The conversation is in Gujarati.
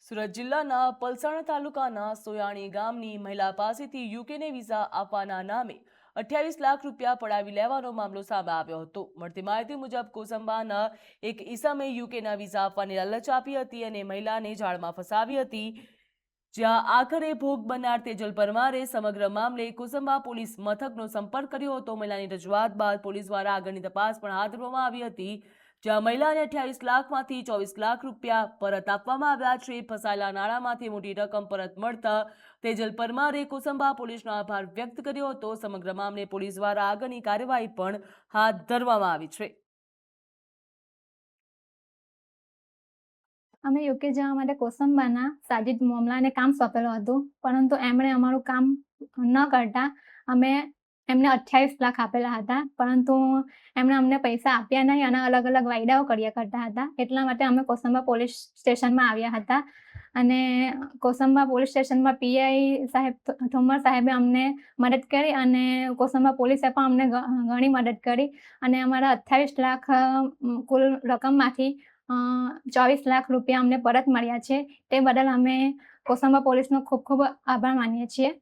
સુરત જિલ્લાના પલસાણા તાલુકાના સોયાણી ગામની મહિલા પાસેથી યુકેને વિઝા આપવાના નામે 28 લાખ રૂપિયા પડાવી લેવાનો મામલો સામે આવ્યો હતો। મળતી માહિતી મુજબ કોસંબાના એક ઈસમે યુકેના વિઝા આપવાની લાલચ આપી હતી અને મહિલાને જાળમાં ફસાવી હતી, જ્યાં આખરે ભોગ બનનાર તેજલ પરમારે સમગ્ર મામલે કોસંબા પોલીસ મથકનો સંપર્ક કર્યો હતો। મહિલાની રજૂઆત બાદ પોલીસ દ્વારા આગળની તપાસ પણ હાથ ધરવામાં આવી હતી, જ્યાં મહિલાને 28 લાખમાંથી 24 લાખ રૂપિયા પરત આપવામાં આવ્યા છે। ફસાયેલા નાણાંમાંથી મોટી રકમ પરત મળતા તેજલ પરમારે કોસંબા પોલીસનો આભાર વ્યક્ત કર્યો હતો। સમગ્ર મામલે પોલીસ દ્વારા આગળની કાર્યવાહી પણ હાથ ધરવામાં આવી છે। અમે યુકે જવા માટે કોસંબાના સાજિદ મોમલાને કામ સોંપેલું હતું, પરંતુ એમણે અમારું કામ ન કરતા અમે એમને 28 લાખ આપેલા હતા, પરંતુ એમણે અમને પૈસા આપ્યા નહીં અને અલગ અલગ વાયદાઓ કર્યા કરતા હતા। એટલા માટે અમે કોસંબા પોલીસ સ્ટેશનમાં આવ્યા હતા અને કોસંબા પોલીસ સ્ટેશનમાં પીઆઈ સાહેબ ઠોમર સાહેબે અમને મદદ કરી અને કોસંબા પોલીસે પણ અમને ઘણી મદદ કરી અને અમારા 28 લાખ કુલ રકમમાંથી 24 લાખ રૂપિયા અમને પરત મળ્યા છે। તે બદલ અમે કોસંબા પોલીસનો ખૂબ ખૂબ આભાર માનીએ છીએ।